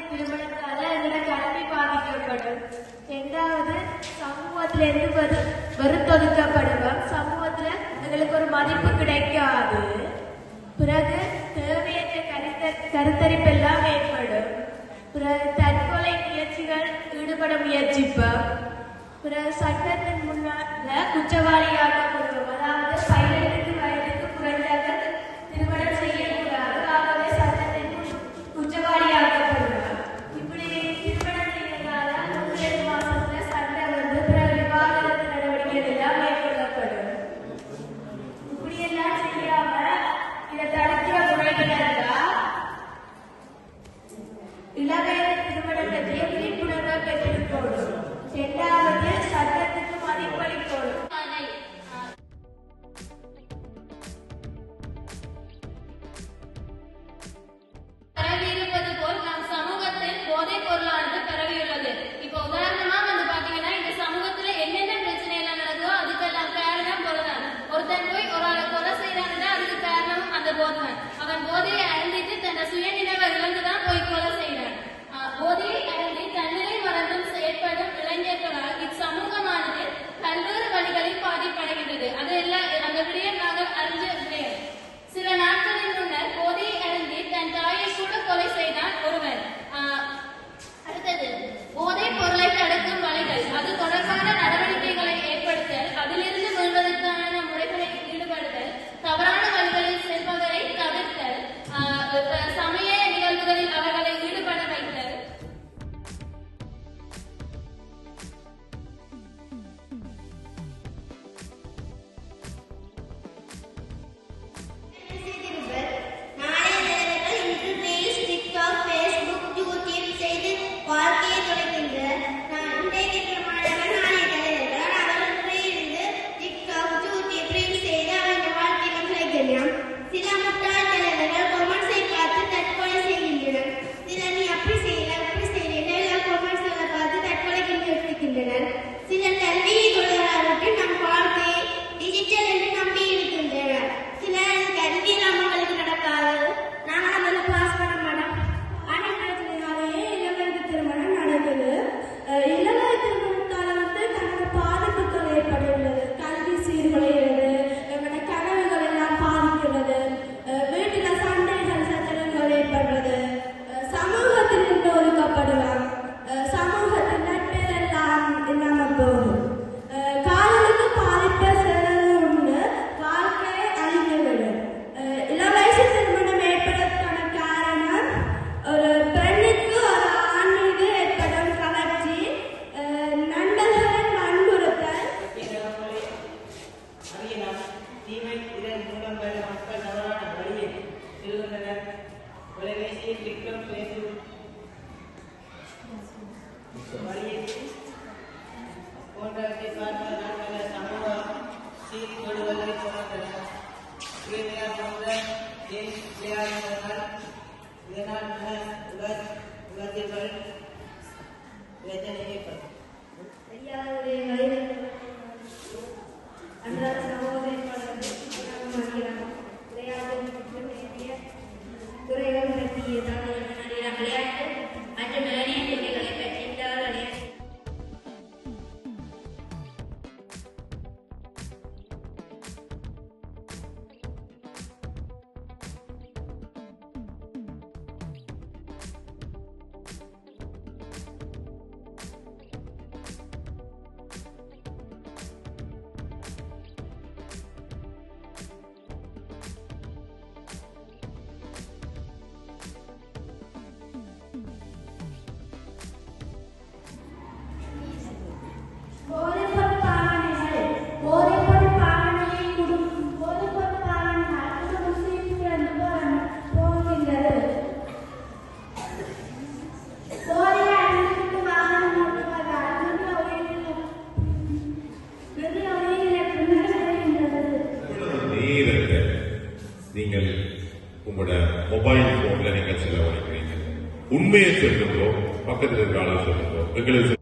திருமணத்தால எங்களோட கல்வி பாதிக்கப்படும். இரண்டாவது, சமூகத்திலிருந்து வெறுத்தொதுக்கப்படுவோம். சமூகத்துல எங்களுக்கு ஒரு மதிப்பு கிடைக்காது. பிறகு தேவையற்ற கருத்தரிப்பெல்லாம் ஏற்படும். பிறகு தற்கொலை முயற்சிகள் ஈடுபட முயற்சிப்போம். பிறகு சட்டத்தின் முன்னால குற்றவாளியாக்கப்படுவோம். அதாவது 18 வயதுக்கு குறைந்தவர் திருமணம் செய்யக்கூடாது. ஆகவே சட்டத்தின் குற்றவாளியாக்கப்படுவோம். இப்படி திருமணம் செய்யறதால 3 மாசத்துல சண்டை வந்து பிறகு விவாகரத்து நடவடிக்கைகள் எல்லாம் மேற்கொள்ளப்படும். இப்படியெல்லாம் செய்யாம இதை தடுக்கிற முறைகள் இளவயது திருமணம் பற்றிய விழிப்புணர்வை பெற்றிருக்கணும். இரண்டாவது, சட்டத்துக்கு மதிப்பளிக்கணும். பரவியிருப்பது போல் நம் சமூகத்தில் போதைப் பொருளானது பரவியுள்ளது. இப்போ உதாரணமா வந்து பாத்தீங்கன்னா இந்த சமூகத்துல என்னென்ன பிரச்சனை எல்லாம் நடக்குதோ அதுக்கெல்லாம் காரணம் போதுதான். ஒருத்தன் போய் ஒரு ஆளை கொலை செய்யறாங்கன்னா அதுக்கு காரணம் அந்த போதுதான். அவன் போதையை அருந்திட்டு தன்னை சுயநினைவை இழந்துதான் போய் கொலை செய்யறான். போதையை அருந்தி தன்னிலை மறந்தும் செயற்படும் இளைஞர்களால் இச்சமூகமானது பல்வேறு வழிகளில் பாதிப்படைகின்றது. அது எல்லாம் அந்த விடயம் நாங்கள் அறிஞ்ச விடயம். சில நாட்களின் முன்னர் போதையை அருந்தி தன் தாயை கூட கொலை செய்தான் ஒருவர். அடுத்தது, போதைப் பொருளை தடுக்கும் வழிகள், அது தொடர்பான நடவடிக்கைகளை ஏற்படுத்தல், அதிலிருந்து மீள்வதற்கான முறைகளை ஈடுபடுதல், தவறான வழிகளில் செல்பவரை தவிர்த்தல், சமய நிகழ்வுகளில் அவர்களை ஈடுபட வைத்தல். நீங்கள் உங்களோட மொபைல் போன்ல நீங்கள் செலவழிக்கிறீங்க. உண்மையை சொல்லுங்களோ, பக்கத்தில் இருக்க ஆளை சொல்லுங்களோ, எங்களுக்கு